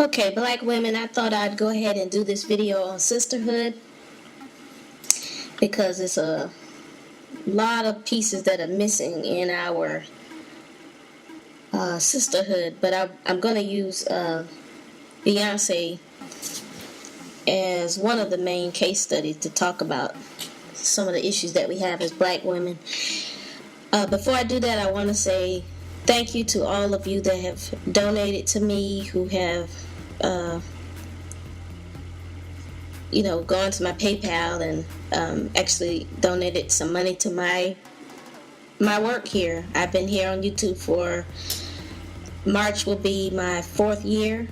Okay, black women, I thought I'd go ahead and do this video on sisterhood because it's a lot of pieces that are missing in our sisterhood. But I'm going to use Beyonce as one of the main case studies to talk about some of the issues that we have as black women. Before I do that, I want to say thank you to all of you that have donated to me, who have gone to my PayPal and actually donated some money to my work here. I've been here on YouTube for March will be my 4th year.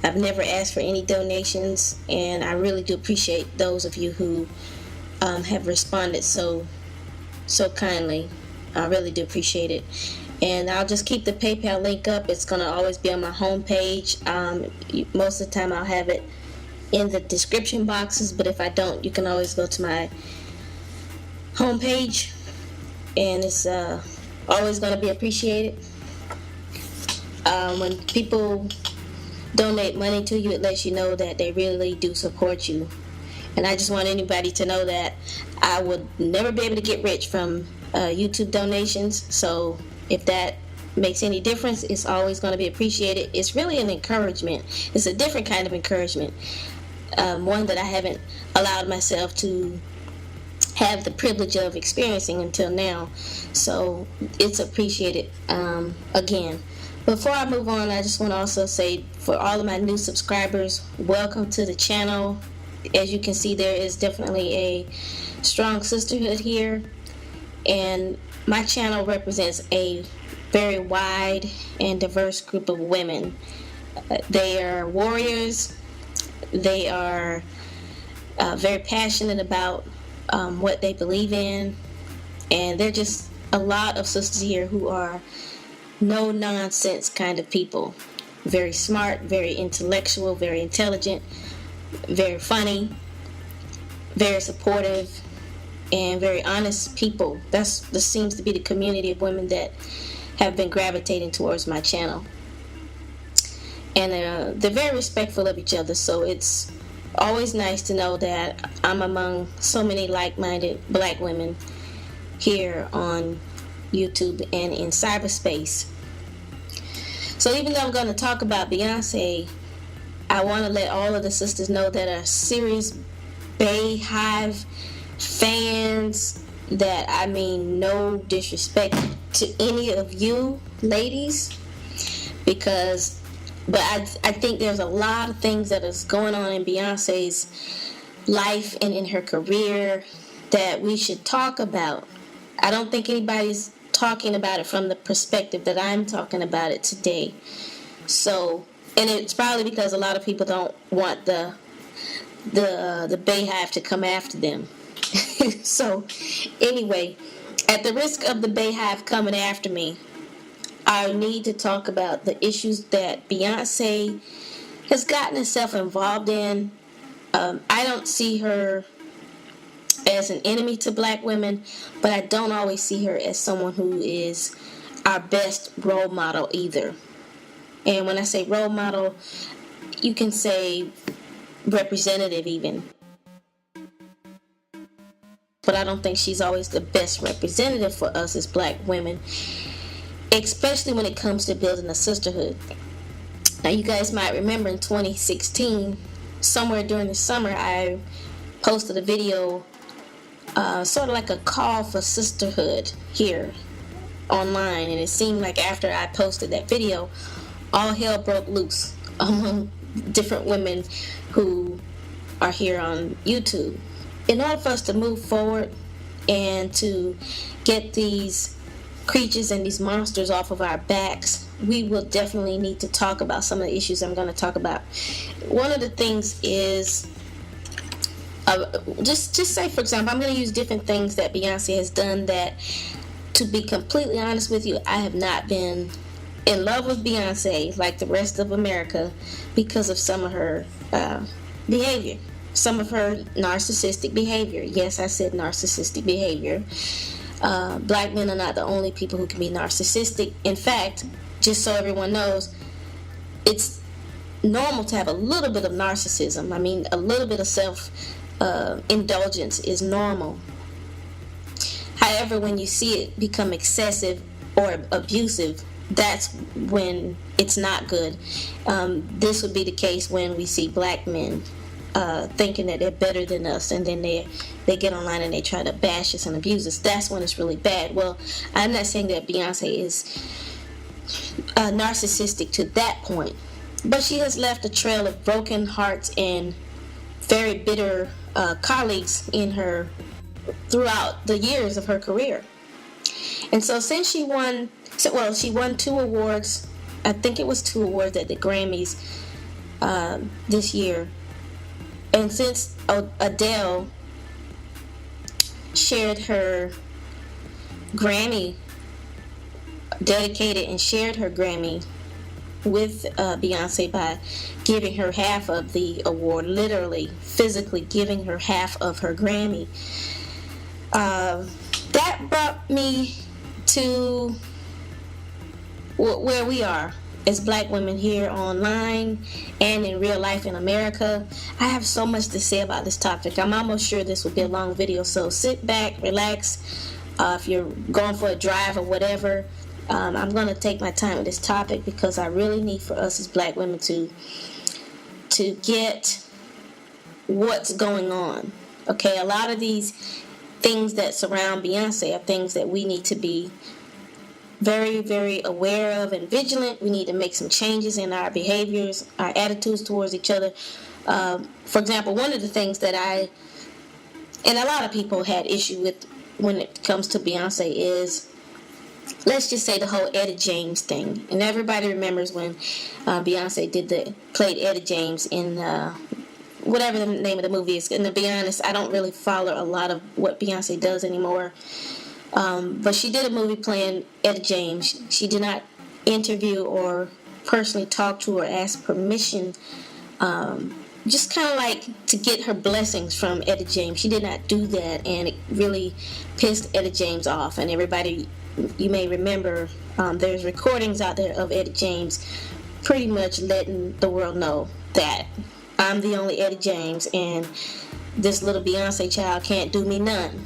I've never asked for any donations, and I really do appreciate those of you who have responded so kindly. I really do appreciate it. And I'll just keep the PayPal link up. It's going to always be on my homepage. Most of the time I'll have it in the description boxes, but if I don't, you can always go to my homepage, and it's always going to be appreciated. When people donate money to you, it lets you know that they really do support you. And I just want anybody to know that I would never be able to get rich from YouTube donations. So if that makes any difference, it's always going to be appreciated. It's really an encouragement. It's a different kind of encouragement. One that I haven't allowed myself to have the privilege of experiencing until now. So it's appreciated again. Before I move on, I just want to also say, for all of my new subscribers, welcome to the channel. As you can see, there is definitely a strong sisterhood here, and my channel represents a very wide and diverse group of women. They are warriors. They are very passionate about what they believe in, and they're just a lot of sisters here who are no nonsense kind of people. Very smart, very intellectual, very intelligent, very funny, very supportive, and very honest people. This seems to be the community of women that have been gravitating towards my channel. And they're very respectful of each other, so it's always nice to know that I'm among so many like-minded black women here on YouTube and in cyberspace. So even though I'm going to talk about Beyonce, I want to let all of the sisters know that are serious BeyHive fans, that I mean no disrespect to any of you ladies, but I think there's a lot of things that is going on in Beyonce's life and in her career that we should talk about. I don't think anybody's talking about it from the perspective that I'm talking about it today. So, and it's probably because a lot of people don't want the BeyHive to come after them. So, anyway, at the risk of the BeyHive coming after me, I need to talk about the issues that Beyonce has gotten herself involved in. I don't see her as an enemy to black women, but I don't always see her as someone who is our best role model either. And when I say role model, you can say representative even. But I don't think she's always the best representative for us as black women, especially when it comes to building a sisterhood. Now, you guys might remember in 2016, somewhere during the summer, I posted a video, sort of like a call for sisterhood here online, and it seemed like after I posted that video, all hell broke loose among different women who are here on YouTube. In order for us to move forward and to get these creatures and these monsters off of our backs, we will definitely need to talk about some of the issues I'm going to talk about. One of the things is, just say, for example, I'm going to use different things that Beyonce has done that, to be completely honest with you, I have not been in love with Beyonce like the rest of America because of some of her behavior. Some of her narcissistic behavior. Yes, I said narcissistic behavior. Black men are not the only people who can be narcissistic. In fact, just so everyone knows, it's normal to have a little bit of narcissism. I mean, a little bit of self indulgence is normal. However, when you see it become excessive or abusive, that's when it's not good. This would be the case when we see black men thinking that they're better than us, and then they get online and they try to bash us and abuse us. That's when it's really bad. Well, I'm not saying that Beyonce is narcissistic to that point, but she has left a trail of broken hearts and very bitter colleagues in her throughout the years of her career. And so since she won 2 awards, I think it was 2 awards at the Grammys this year, and since Adele shared her Grammy, dedicated and shared her Grammy with Beyonce by giving her half of the award, literally, physically giving her half of her Grammy. That brought me to where we are as black women here online and in real life in America. I have so much to say about this topic. I'm almost sure this will be a long video, so sit back, relax. If you're going for a drive or whatever, I'm going to take my time with this topic because I really need for us as black women to get what's going on. Okay, a lot of these things that surround Beyonce are things that we need to be very, very aware of and vigilant. We need to make some changes in our behaviors, our attitudes towards each other. For example, one of the things that and a lot of people had issue with when it comes to Beyonce is, let's just say, the whole Etta James thing. And everybody remembers when Beyonce played Etta James in whatever the name of the movie is. And to be honest, I don't really follow a lot of what Beyonce does anymore. But she did a movie playing Etta James. She did not interview or personally talk to or ask permission, just kind of like to get her blessings from Etta James. She did not do that, and it really pissed Etta James off. And everybody, you may remember, there's recordings out there of Etta James pretty much letting the world know that I'm the only Etta James, and this little Beyonce child can't do me none.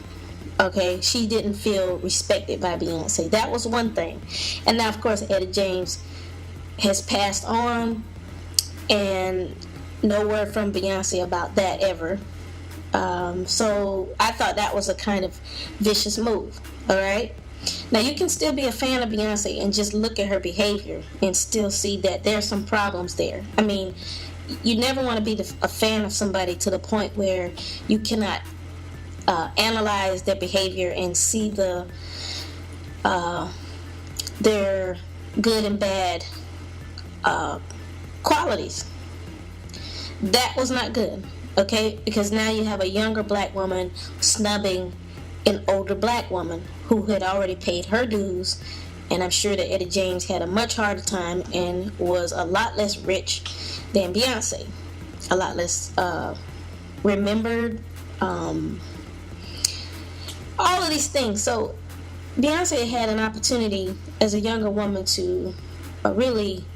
Okay, she didn't feel respected by Beyonce. That was one thing. And now, of course, Etta James has passed on, and no word from Beyonce about that ever. So I thought that was a kind of vicious move. All right. Now, you can still be a fan of Beyonce and just look at her behavior and still see that there's some problems there. I mean, you never want to be a fan of somebody to the point where you cannot analyze their behavior and see their good and bad qualities. That was not good, okay? Because now you have a younger black woman snubbing an older black woman who had already paid her dues, and I'm sure that Etta James had a much harder time and was a lot less rich than Beyonce, a lot less remembered, all of these things. So Beyonce had an opportunity as a younger woman to really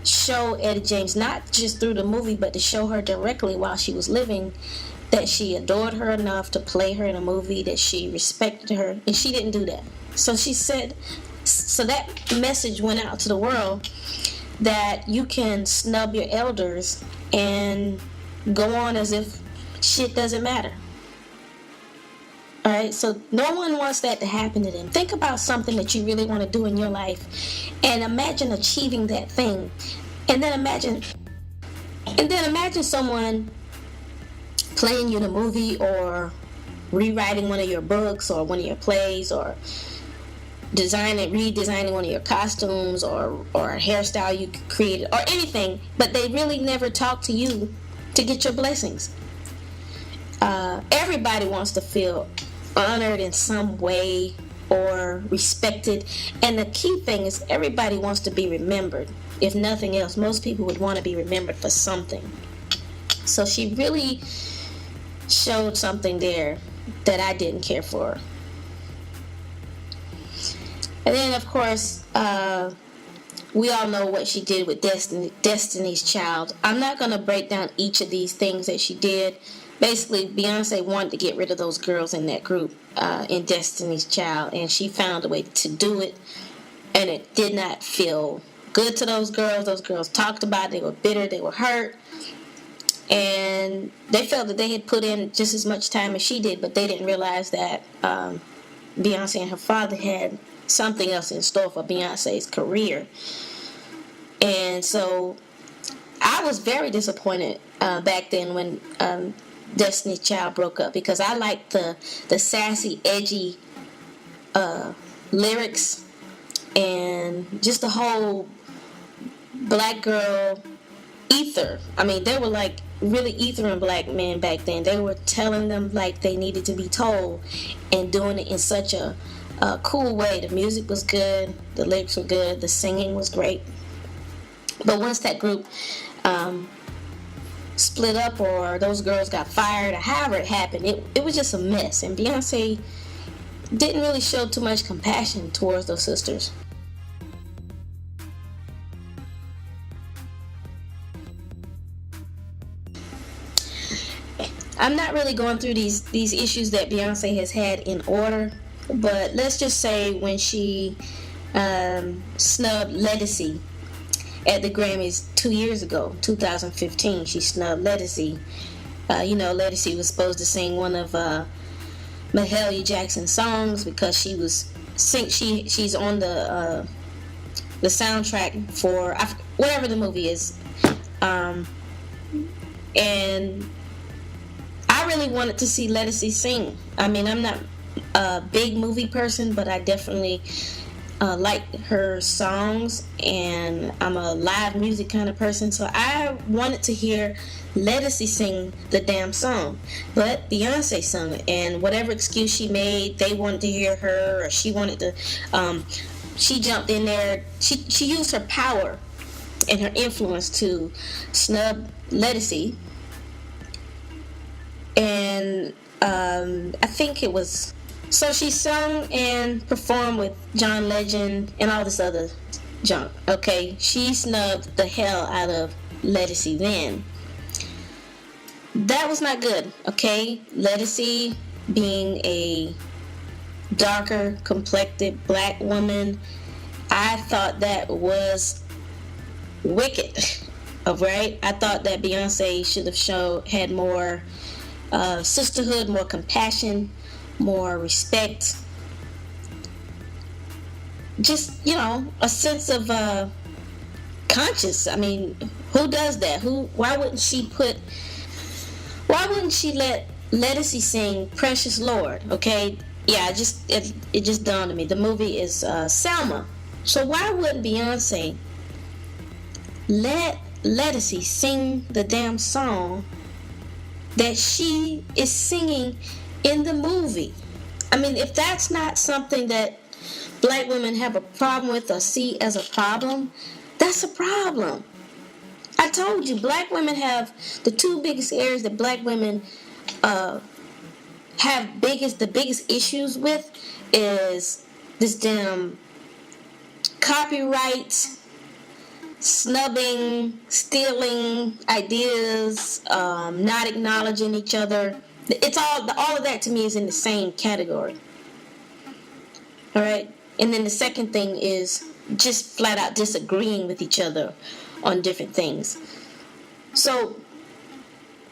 show Etta James, not just through the movie, but to show her directly while she was living, that she adored her enough to play her in a movie, that she respected her, and she didn't do that. So she said, so that message went out to the world that you can snub your elders and go on as if shit doesn't matter. Alright, so no one wants that to happen to them. Think about something that you really want to do in your life and imagine achieving that thing. And then imagine someone playing you in a movie or rewriting one of your books or one of your plays or redesigning one of your costumes or a hairstyle you created or anything, but they really never talk to you to get your blessings. Everybody wants to feel honored in some way or respected, and the key thing is everybody wants to be remembered. If nothing else, most people would want to be remembered for something. So she really showed something there that I didn't care for. And then, of course, we all know what she did with Destiny's Child. I'm not going to break down each of these things that she did. Basically, Beyonce wanted to get rid of those girls in that group in Destiny's Child, and she found a way to do it, and it did not feel good to those girls. Those girls talked about it. They were bitter. They were hurt. And they felt that they had put in just as much time as she did, but they didn't realize that Beyonce and her father had something else in store for Beyonce's career. And so I was very disappointed back then when Destiny's Child broke up, because I liked the sassy, edgy lyrics and just the whole black girl ether. I mean, they were like really ethering black men back then. They were telling them like they needed to be told, and doing it in such a cool way. The music was good, the lyrics were good, the singing was great. But once that group split up, or those girls got fired, or however it happened, it was just a mess. And Beyonce didn't really show too much compassion towards those sisters. I'm not really going through these issues that Beyonce has had in order, but let's just say when she snubbed Ledisi at the Grammys 2 years ago, 2015, she snubbed Ledisi. Ledisi was supposed to sing one of Mahalia Jackson's songs because she's on the soundtrack for whatever the movie is, and I really wanted to see Ledisi sing. I mean, I'm not a big movie person, but I definitely like her songs, and I'm a live music kind of person, so I wanted to hear Ledisi sing the damn song. But Beyonce sung it, and whatever excuse she made, they wanted to hear her, or she wanted to, she jumped in there. She used her power and her influence to snub Ledisi. And I think it was, so she sung and performed with John Legend and all this other junk. Okay, she snubbed the hell out of Ledisi then. That was not good. Okay, Ledisi, being a darker complected black woman, I thought that was wicked. Alright, I thought that Beyonce should have had more sisterhood, more compassion, more respect, just a sense of conscience. I mean, who does that? Why wouldn't she let Ledisi sing Precious Lord? Okay, yeah, it just dawned on me. The movie is Selma. So why wouldn't Beyonce let Ledisi sing the damn song that she is singing in the movie? I mean, if that's not something that black women have a problem with or see as a problem, that's a problem. I told you, black women have the two biggest areas that black women have the biggest issues with is this damn copyright, snubbing, stealing ideas, not acknowledging each other. It's all of that to me is in the same category. All right, and then the second thing is just flat out disagreeing with each other on different things. So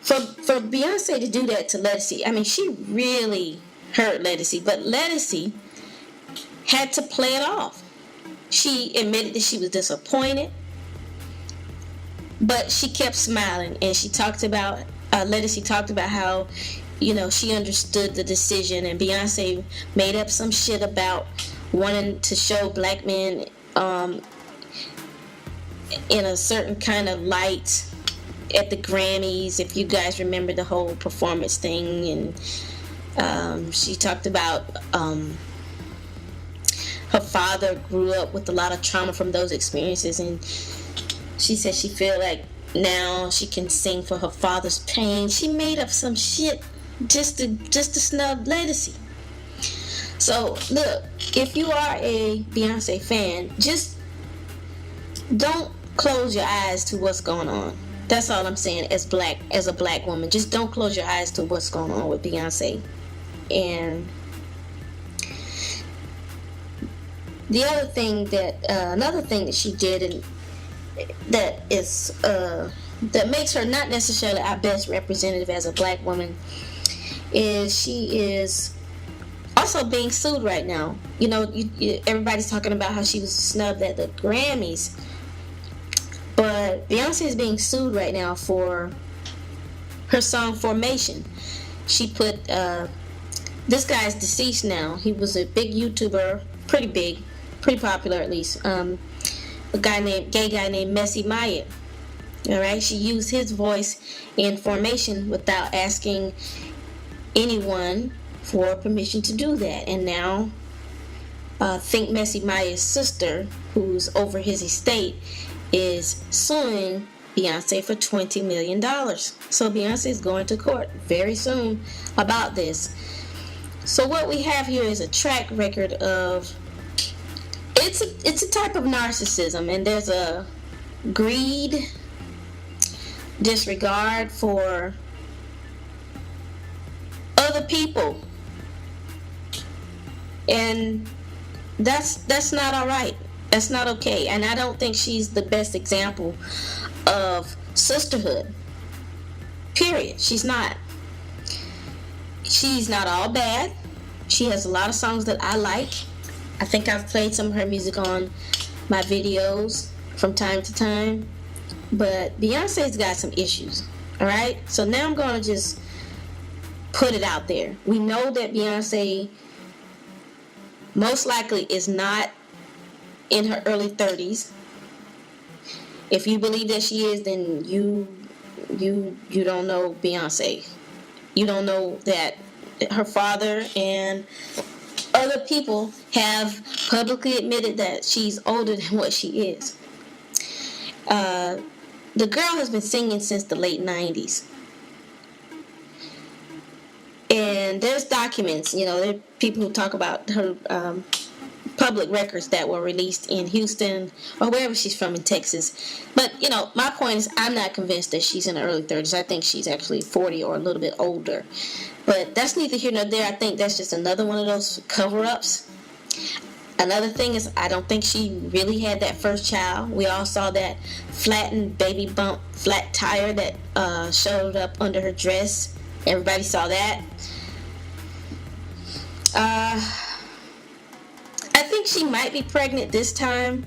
for Beyonce to do that to Ledisi, I mean, she really hurt Ledisi, but Ledisi had to play it off. She admitted that she was disappointed, but she kept smiling, and she talked about Ledisi talked about how she understood the decision, and Beyonce made up some shit about wanting to show black men in a certain kind of light at the Grammys, if you guys remember the whole performance thing. And she talked about her father grew up with a lot of trauma from those experiences, and she said she feel like now she can sing for her father's pain. She made up some shit just to snub Ledisi. So look, if you are a Beyonce fan, just don't close your eyes to what's going on. That's all I'm saying. As a black woman, just don't close your eyes to what's going on with Beyonce. And the other thing that another thing that she did, and that is that makes her not necessarily our best representative as a black woman, is she is also being sued right now. You know, everybody's talking about how she was snubbed at the Grammys, but Beyonce is being sued right now for her song Formation. She put this guy's deceased now. He was a big YouTuber, pretty popular at least. A gay guy named Messy Maya. All right, she used his voice in Formation without asking anyone for permission to do that. And now, Think Messy Maya's sister, who's over his estate, is suing Beyonce for $20 million. So Beyonce is going to court very soon about this. So what we have here is a track record of, it's a type of narcissism, and there's a greed, disregard for other people, and that's not all right. That's not okay. And I don't think she's the best example of sisterhood, period. She's not all bad. She has a lot of songs that I like. I think I've played some of her music on my videos from time to time. But Beyonce's got some issues, all right? So now I'm going to just put it out there. We know that Beyonce most likely is not in her early 30s. If you believe that she is, then you don't know Beyonce. You don't know that her father and other people have publicly admitted that she's older than what she is. The girl has been singing since the late 90s. And there's documents, there are people who talk about her public records that were released in Houston or wherever she's from in Texas. But, my point is, I'm not convinced that she's in her early 30s. I think she's actually 40 or a little bit older. But that's neither here nor there. I think that's just another one of those cover-ups. Another thing is, I don't think she really had that first child. We all saw that flattened baby bump, flat tire that showed up under her dress. Everybody saw that. I think she might be pregnant this time.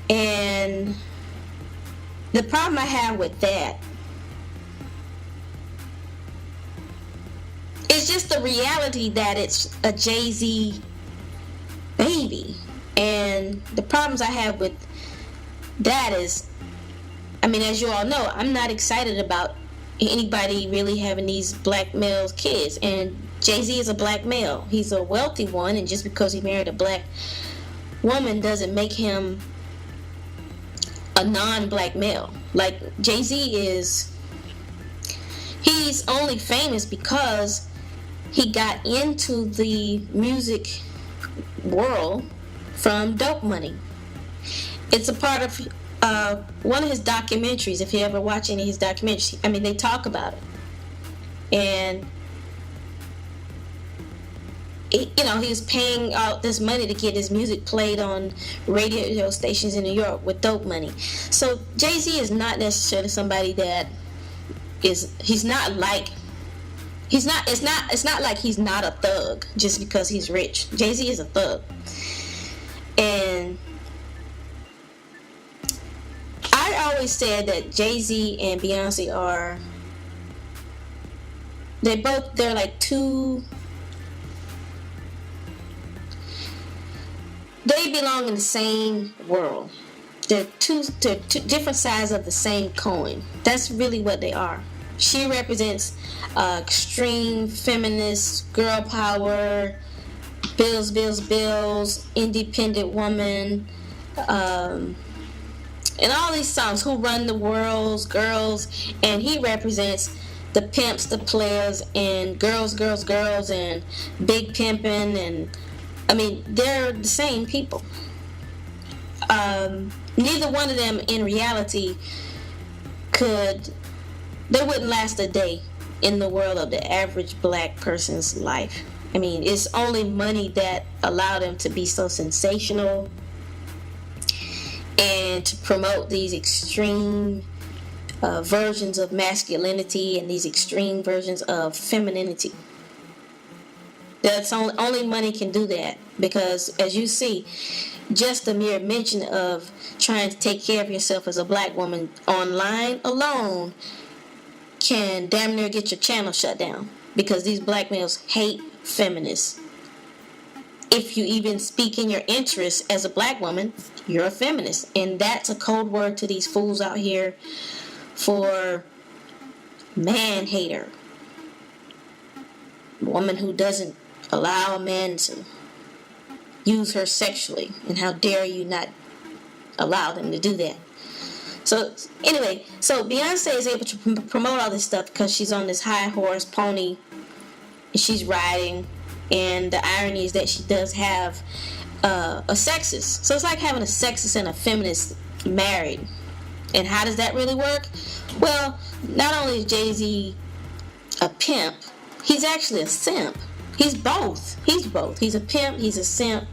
And the problem I have with that is just the reality that it's a Jay-Z baby. And the problems I have with that is, as you all know, I'm not excited about anybody really having these black males kids. And Jay-Z is a black male. He's a wealthy one, and just because he married a black woman doesn't make him a non-black male. Like, Jay-Z he's only famous because he got into the music world from Dope Money. It's a part of one of his documentaries. If you ever watch any of his documentaries, they talk about it. And he was paying out this money to get his music played on radio stations in New York with Dope Money. So Jay-Z is not necessarily somebody that it's not like he's not a thug just because he's rich. Jay-Z is a thug. And I always said that Jay-Z and Beyonce they're like two, they belong in the same world. They're two different sides of the same coin. That's really what they are. She represents extreme feminist, girl power, bills, independent woman, and all these songs, who run the world, girls, and he represents the pimps, the players, and girls, and big pimping, and they're the same people. neither one of them in reality they wouldn't last a day in the world of the average black person's life. I mean, it's only money that allowed them to be so sensational and to promote these extreme versions of masculinity and these extreme versions of femininity. That's only money can do that, because as you see, just the mere mention of trying to take care of yourself as a black woman online alone can damn near get your channel shut down, because these black males hate feminists. If you even speak in your interest as a black woman, you're a feminist, and that's a code word to these fools out here for man hater, woman who doesn't allow a man to use her sexually, and how dare you not allow them to do that. So anyway, so Beyonce is able to promote all this stuff because she's on this high horse pony and she's riding, and the irony is that she does have a sexist. So it's like having a sexist and a feminist married. And how does that really work? Well, not only is Jay-Z a pimp, he's actually a simp. He's both. He's a pimp, he's a simp.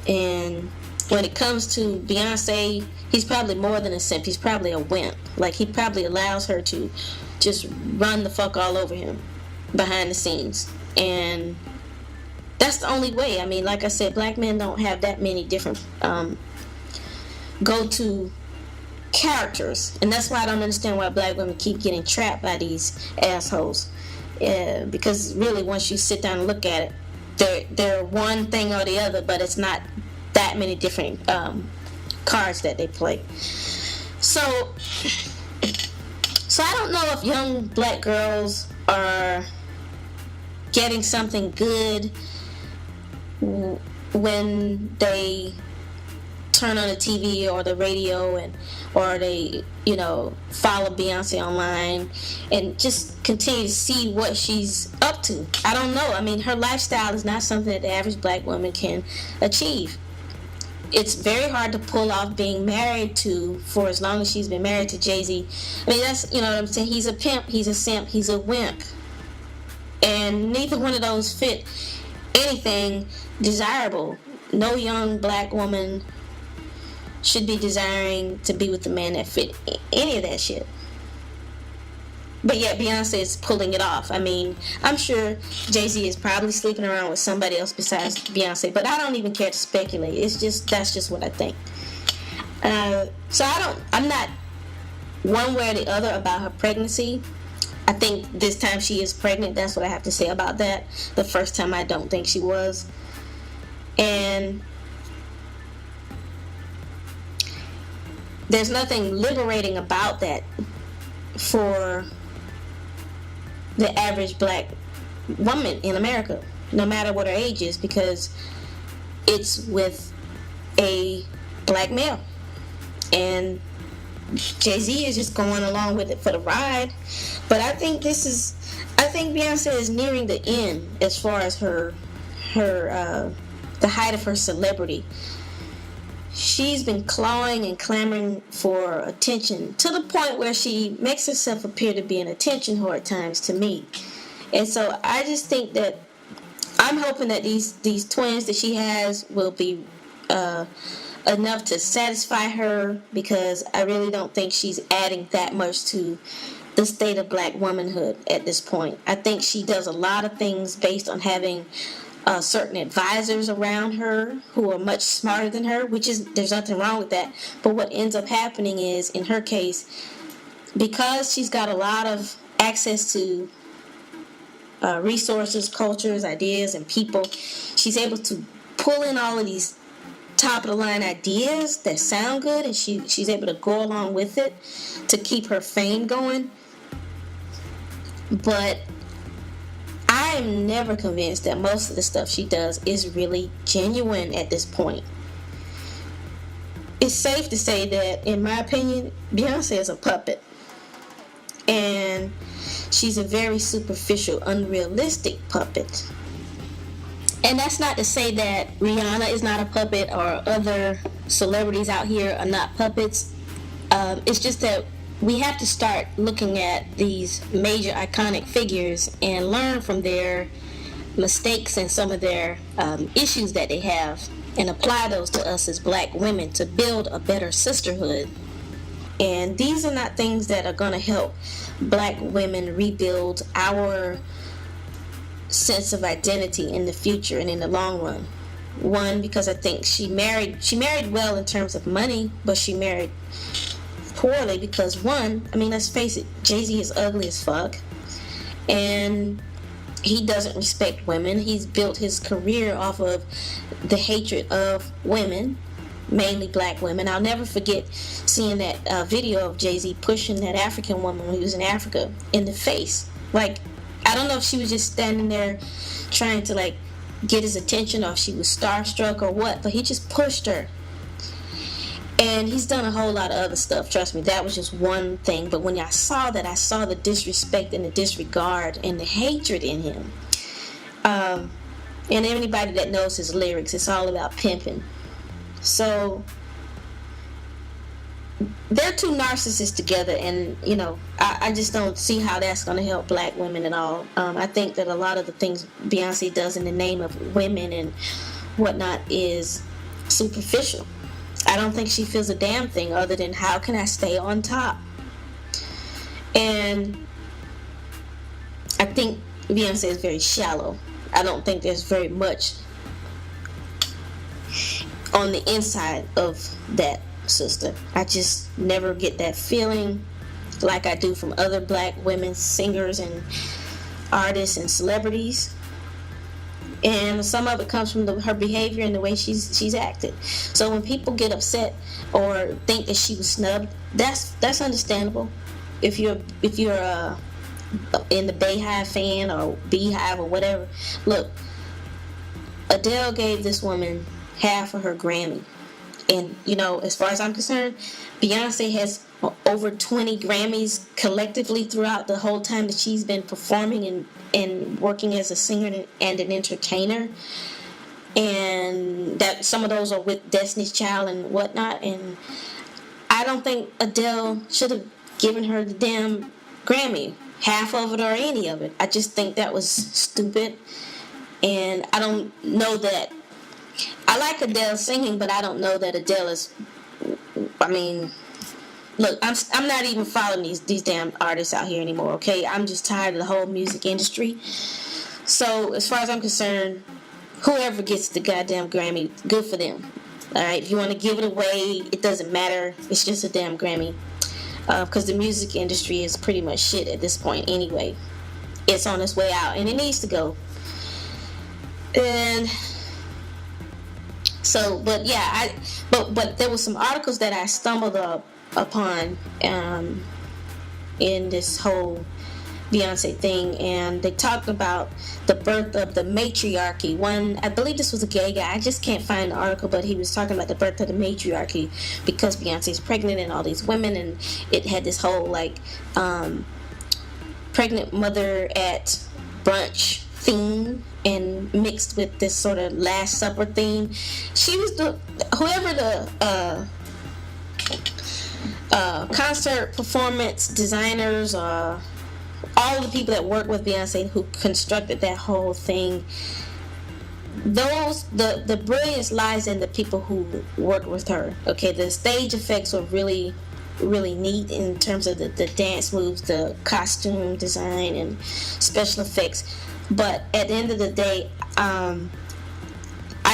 And when it comes to Beyonce, he's probably more than a simp. He's probably a wimp. Like, he probably allows her to just run the fuck all over him behind the scenes. And that's the only way. I mean, like I said, black men don't have that many different go-to characters. And that's why I don't understand why black women keep getting trapped by these assholes. Because really, once you sit down and look at it, they're one thing or the other, but it's not that many different cards that they play. So I don't know if young black girls are getting something good when they turn on the TV or the radio or they, follow Beyonce online and just continue to see what she's up to. I don't know. I mean, her lifestyle is not something that the average black woman can achieve. It's very hard to pull off being married to for as long as she's been married to Jay-Z. I mean, that's, what I'm saying. He's a pimp, he's a simp, he's a wimp. And neither one of those fit anything desirable. No young black woman should be desiring to be with the man that fit any of that shit. But yet Beyonce is pulling it off. I mean, I'm sure Jay-Z is probably sleeping around with somebody else besides Beyonce, but I don't even care to speculate. That's just what I think. So I'm not one way or the other about her pregnancy. I think this time she is pregnant. That's what I have to say about that. The first time I don't think she was. And there's nothing liberating about that for the average black woman in America, no matter what her age is, because it's with a black male. And Jay-Z is just going along with it for the ride. But I think Beyonce is nearing the end as far as her the height of her celebrity. She's been clawing and clamoring for attention to the point where she makes herself appear to be an attention whore at times to me. And so I just think that I'm hoping that these twins that she has will be enough to satisfy her, because I really don't think she's adding that much to the state of black womanhood at this point. I think she does a lot of things based on having certain advisors around her who are much smarter than her, there's nothing wrong with that. But what ends up happening is, in her case, because she's got a lot of access to resources, cultures, ideas, and people, she's able to pull in all of these top of the line ideas that sound good, and she's able to go along with it to keep her fame going. But I'm never convinced that most of the stuff she does is really genuine at this point. It's safe to say that, in my opinion, Beyonce is a puppet. And she's a very superficial, unrealistic puppet. And that's not to say that Rihanna is not a puppet or other celebrities out here are not puppets. It's just that we have to start looking at these major iconic figures and learn from their mistakes and some of their issues that they have, and apply those to us as black women to build a better sisterhood. And these are not things that are going to help black women rebuild our sense of identity in the future and in the long run. One, because I think she married well in terms of money, but she married poorly because, one, I mean, let's face it, Jay-Z is ugly as fuck, and he doesn't respect women. He's built his career off of the hatred of women, mainly black women. I'll never forget seeing that video of Jay-Z pushing that African woman when he was in Africa in the face. Like, I don't know if she was just standing there trying to, like, get his attention, or if she was starstruck or what, but he just pushed her. And he's done a whole lot of other stuff, trust me. That was just one thing. But when I saw that, I saw the disrespect and the disregard and the hatred in him. And anybody that knows his lyrics, it's all about pimping. So they're two narcissists together, and you know, I just don't see how that's going to help black women at all. I think that a lot of the things Beyonce does in the name of women and whatnot is superficial. I don't think she feels a damn thing other than how can I stay on top. And I think Beyonce is very shallow. I don't think there's very much on the inside of that sister. I just never get that feeling like I do from other black women singers and artists and celebrities. And some of it comes from her behavior and the way she's acted. So when people get upset or think that she was snubbed, that's understandable. If you're in the Beehive fan or Beehive or whatever, look, Adele gave this woman half of her Grammy. And, you know, as far as I'm concerned, Beyonce has over 20 Grammys collectively throughout the whole time that she's been performing and working as a singer and an entertainer. And that some of those are with Destiny's Child and whatnot. And I don't think Adele should have given her the damn Grammy, half of it or any of it. I just think that was stupid. And I don't know that. I like Adele singing, but I don't know that Adele is. I mean, look, I'm not even following these damn artists out here anymore. Okay, I'm just tired of the whole music industry. So as far as I'm concerned, whoever gets the goddamn Grammy, good for them. All right, if you want to give it away, it doesn't matter. It's just a damn Grammy, because the music industry is pretty much shit at this point anyway. It's on its way out, and it needs to go. And so, but yeah, but there were some articles that I stumbled upon in this whole Beyonce thing, and they talked about the birth of the matriarchy. One, I believe this was a gay guy. I just can't find the article, but he was talking about the birth of the matriarchy because Beyonce's pregnant and all these women, and it had this whole like pregnant mother at brunch theme, and mixed with this sort of Last Supper theme. She was whoever the concert performance designers, all the people that work with Beyonce who constructed that whole thing. The brilliance lies in the people who worked with her. Okay, the stage effects were really, really neat in terms of the dance moves, the costume design, and special effects. But at the end of the day, I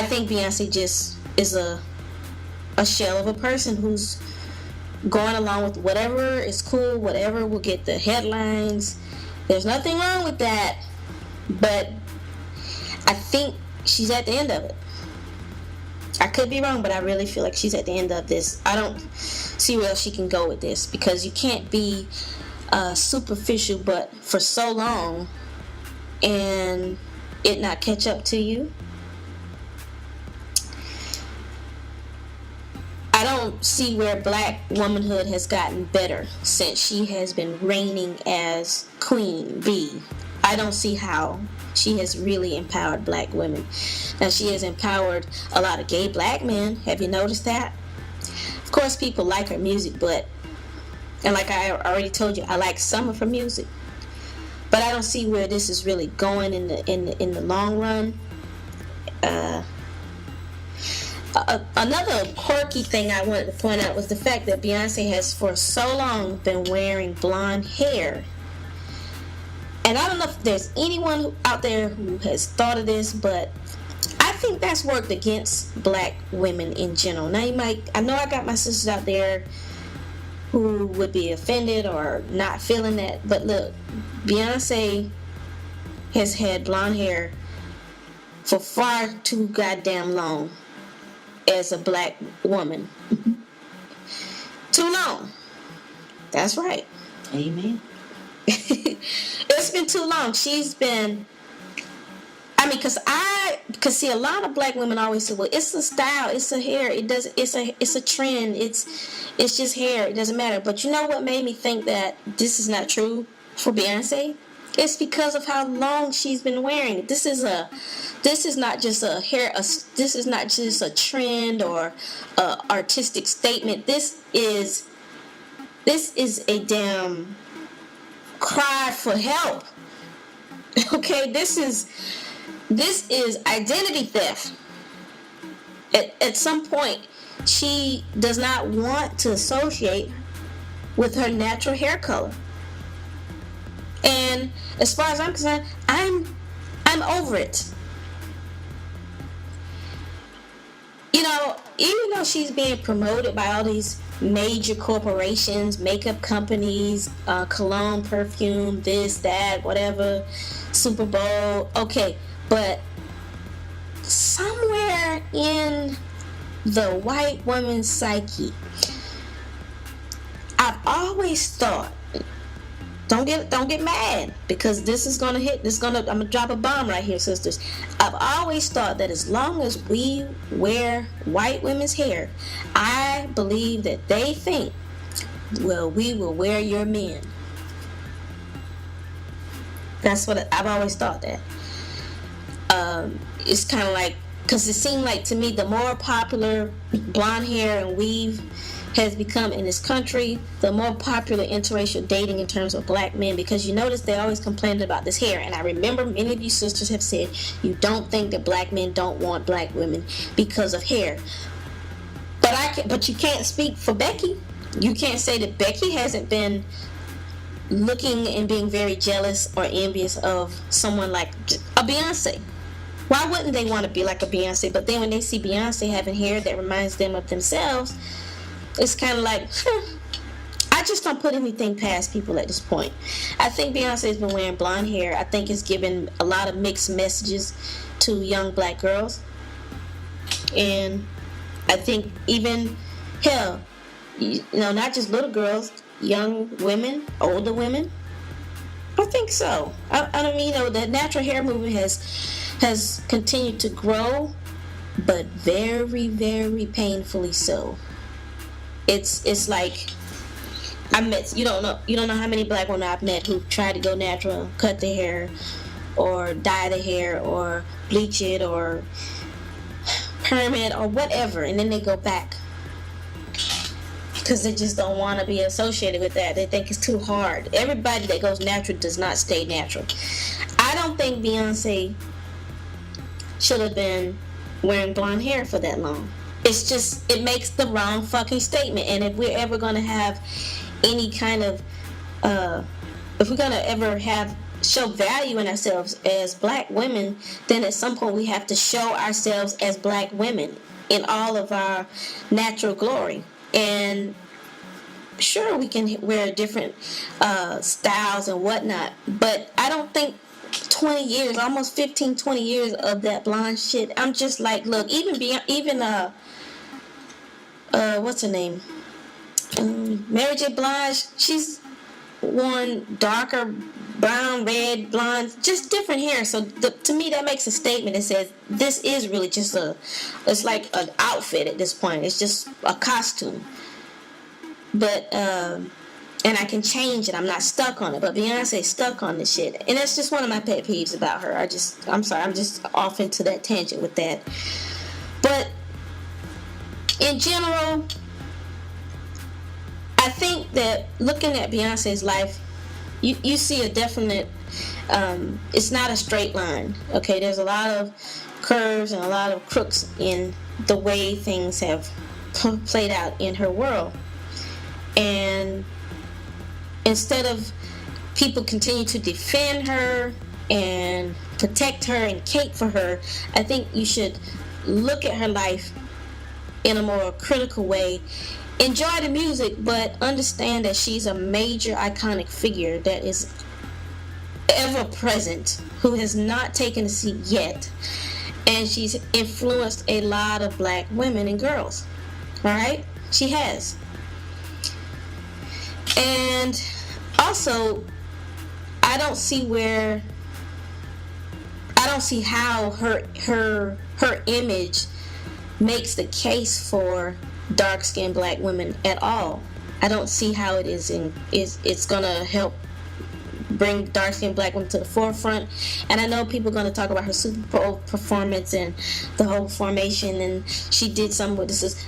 think Beyonce just is a shell of a person who's going along with whatever is cool, whatever will get the headlines. There's nothing wrong with that, but I think she's at the end of it. I could be wrong, but I really feel like she's at the end of this. I don't see where else she can go with this, because you can't be superficial but for so long and it not catch up to you. I don't see where black womanhood has gotten better since she has been reigning as Queen Bee. I don't see how she has really empowered black women. Now, she has empowered a lot of gay black men. Have you noticed that? Of course, people like her music, and like I already told you, I like some of her music, but I don't see where this is really going in the long run. Another quirky thing I wanted to point out was the fact that Beyonce has for so long been wearing blonde hair. And I don't know if there's anyone out there who has thought of this, but I think that's worked against black women in general. Now, I know I got my sisters out there who would be offended or not feeling that, but look, Beyonce has had blonde hair for far too goddamn long as a black woman. Too long. That's right. Amen. It's been too long. She's been, because see, a lot of black women always say, well, it's a style, it's a hair, it's a trend, it's just hair, it doesn't matter. But you know what made me think that this is not true for Beyonce? It's because of how long she's been wearing it. This is not just a hair, this is not just a trend or a artistic statement. This is a damn cry for help. Okay, this is identity theft. At some point, she does not want to associate with her natural hair color. And as far as I'm concerned, I'm over it. Even though she's being promoted by all these major corporations, makeup companies, cologne, perfume, this, that, whatever, Super Bowl, okay, but somewhere in the white woman's psyche, I've always thought, don't get mad, because this is gonna hit. I'm gonna drop a bomb right here, sisters. I've always thought that as long as we wear white women's hair, I believe that they think, well, we will wear your men. That's what I've always thought that. It's kind of like, because it seemed like to me the more popular blonde hair and weave has become in this country, the more popular interracial dating in terms of black men, because you notice they always complained about this hair. And I remember many of you sisters have said you don't think that black men don't want black women because of hair. But you can't speak for Becky. You can't say that Becky hasn't been looking and being very jealous or envious of someone like a Beyonce. Why wouldn't they want to be like a Beyonce? But then when they see Beyonce having hair that reminds them of themselves, it's kind of like, I just don't put anything past people at this point. I think Beyonce's been wearing blonde hair. I think it's given a lot of mixed messages to young black girls. And I think even, hell, not just little girls, young women, older women. I think so. I mean, the natural hair movement has continued to grow, but very, very painfully so. It's like I met, you don't know how many black women I've met who tried to go natural, cut their hair or dye their hair or bleach it or perm it or whatever, and then they go back because they just don't want to be associated with that. They think it's too hard. Everybody that goes natural does not stay natural. I don't think Beyonce should have been wearing blonde hair for that long. It's just, it makes the wrong fucking statement. And if we're ever going to have any kind of, if we're going to ever show value in ourselves as black women, then at some point we have to show ourselves as black women in all of our natural glory. And sure, we can wear different styles and whatnot, but I don't think 20 years, almost 15, 20 years of that blonde shit, I'm just like, look, even what's her name? Mary J. Blige, she's worn darker brown, red, blonde, just different hair. So to me, that makes a statement that says this is really just it's like an outfit at this point. It's just a costume. But and I can change it. I'm not stuck on it. But Beyonce's stuck on this shit, and that's just one of my pet peeves about her. I'm sorry, I'm just off into that tangent with that. But in general, I think that looking at Beyonce's life, you see a definite. It's not a straight line. Okay, there's a lot of curves and a lot of crooks in the way things have played out in her world. And instead of people continue to defend her and protect her and cape for her, I think you should look at her life in a more critical way. Enjoy the music, but understand that she's a major iconic figure that is ever present, who has not taken a seat yet, and she's influenced a lot of black women and girls. All right, she has. And also, I don't see how her image makes the case for dark-skinned black women at all. I don't see how it it's gonna help bring dark-skinned black women to the forefront. And I know people are going to talk about her Super Bowl performance and the whole formation, and she did something with this.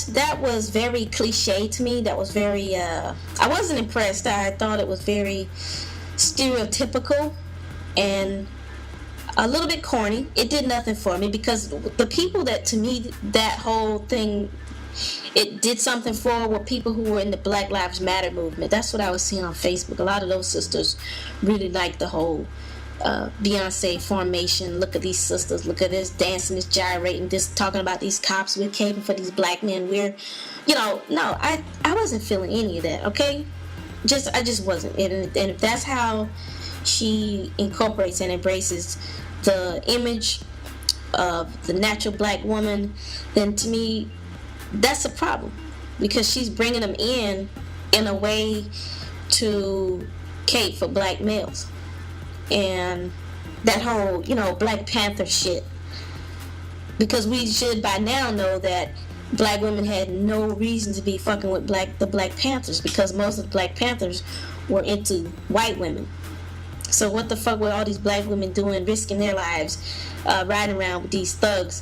That was very cliche to me. That was very I wasn't impressed. I thought it was very stereotypical and a little bit corny. It did nothing for me, because the people that, to me, that whole thing, it did something for, were people who were in the Black Lives Matter movement. That's what I was seeing on Facebook. A lot of those sisters really liked the whole Beyonce formation. Look at these sisters. Look at this dancing, this gyrating, this talking about these cops. We're caping for these black men. We're, no, I wasn't feeling any of that. Okay, I just wasn't. And if that's how she incorporates and embraces the image of the natural black woman, then to me, that's a problem, because she's bringing them in a way to cape for black males. And that whole, Black Panther shit, because we should by now know that black women had no reason to be fucking with the Black Panthers, because most of the Black Panthers were into white women. So what the fuck were all these black women doing, risking their lives, riding around with these thugs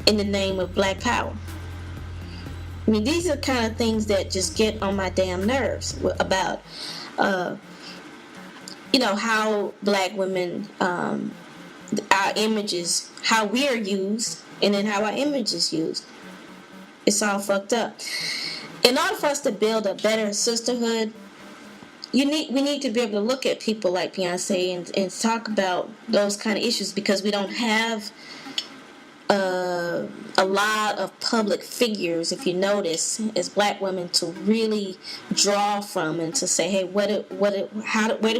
in the name of black power? I mean, these are the kind of things that just get on my damn nerves about, how black women, our images, how we are used, and then how our image is used. It's all fucked up. In order for us to build a better sisterhood, we need to be able to look at people like Beyonce and talk about those kind of issues, because we don't have a lot of public figures, if you notice, as black women, to really draw from and to say, hey, where do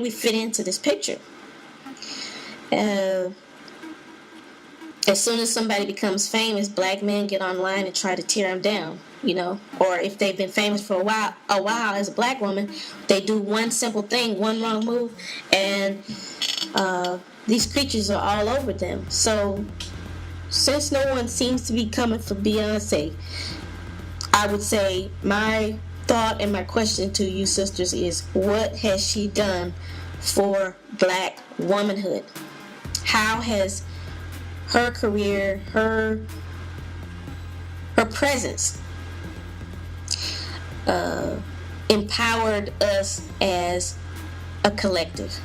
we fit into this picture? As soon as somebody becomes famous, black men get online and try to tear them down, or if they've been famous for a while as a black woman, they do one simple thing, one wrong move, and these creatures are all over them. So since no one seems to be coming for Beyonce, I would say my thought and my question to you sisters is, what has she done for black womanhood? How has her career, her presence empowered us as a collective?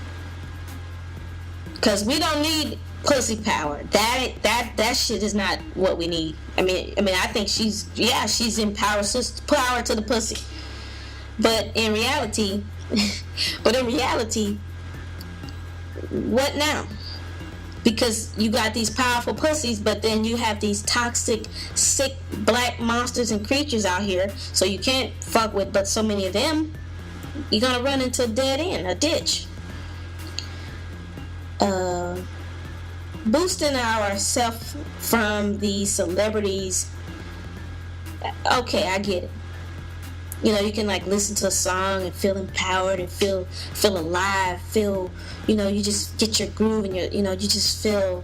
Because we don't need pussy power. That shit is not what we need. I mean, I think she's empowered, power to the pussy. But in reality, what now? Because you got these powerful pussies, but then you have these toxic, sick black monsters and creatures out here, so you can't fuck with but so many of them. You're gonna run into a dead end, a ditch. Boosting ourselves from these celebrities, okay, I get it. You can listen to a song and feel empowered and feel alive, you just get your groove and you just feel,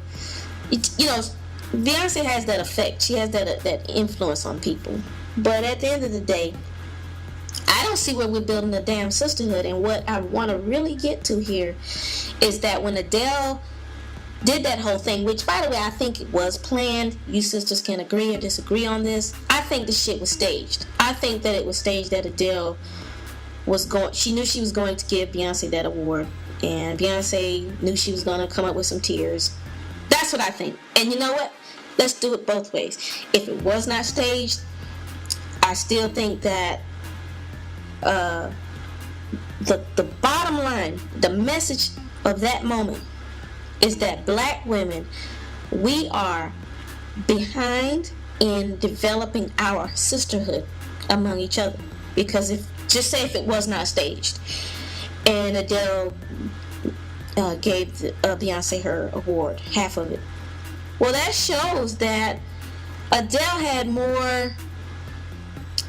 Beyonce has that effect. She has that influence on people. But at the end of the day, I don't see where we're building a damn sisterhood. And what I want to really get to here is that when Adele did that whole thing, which, by the way, I think it was planned. You sisters can agree or disagree on this. I think the shit was staged. I think that it was staged, that Adele she knew she was going to give Beyonce that award, and Beyonce knew she was going to come up with some tears. That's what I think. And you know what? Let's do it both ways. If it was not staged, I still think that the bottom line, the message of that moment is that black women, we are behind in developing our sisterhood among each other. Because if it was not staged and Adele gave Beyonce her award, half of it, well, that shows that Adele had more,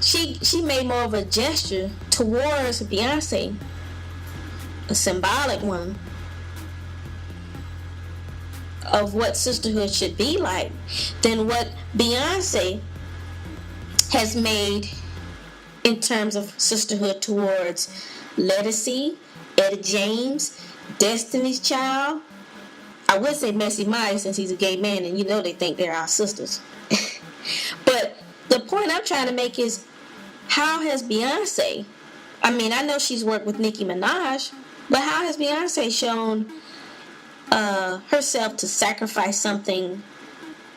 she made more of a gesture towards Beyonce, a symbolic one, of what sisterhood should be like, than what Beyonce has made in terms of sisterhood towards Ledisi, Etta James, Destiny's Child. I would say Messy Myers, since he's a gay man, and you know they think they're our sisters. But the point I'm trying to make is, how has Beyonce, I mean, I know she's worked with Nicki Minaj, but how has Beyonce shown herself to sacrifice something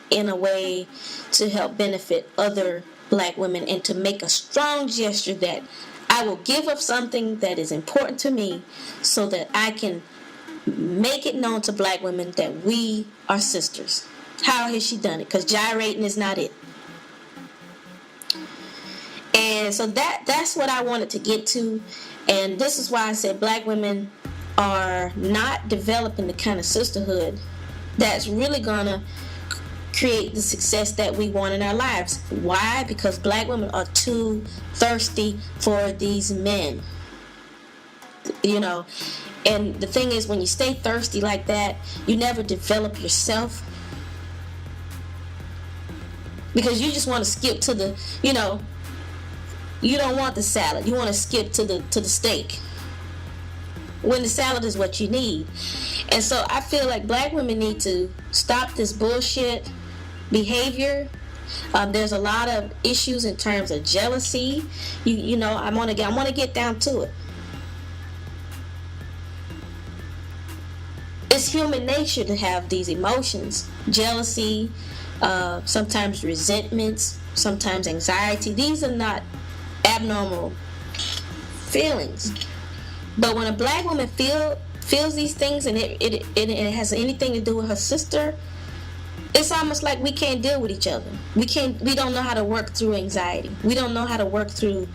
in a way to help benefit other black women, and to make a strong gesture that I will give up something that is important to me so that I can make it known to black women that we are sisters? How has she done it? Because gyrating is not it. And so that's what I wanted to get to. And this is why I said black women are not developing the kind of sisterhood that's really gonna create the success that we want in our lives. Why? Because black women are too thirsty for these men. You know, and the thing is, when you stay thirsty like that, you never develop yourself. Because you just want to skip to the, you don't want the salad. You want to skip to the steak, when the salad is what you need. And so I feel like black women need to stop this bullshit behavior. There's a lot of issues in terms of jealousy. I want to get down to it. It's human nature to have these emotions: jealousy, sometimes resentments, sometimes anxiety. These are not abnormal feelings. But when a black woman feels these things, and it has anything to do with her sister, it's almost like we can't deal with each other. We don't know how to work through anxiety. We don't know how to work through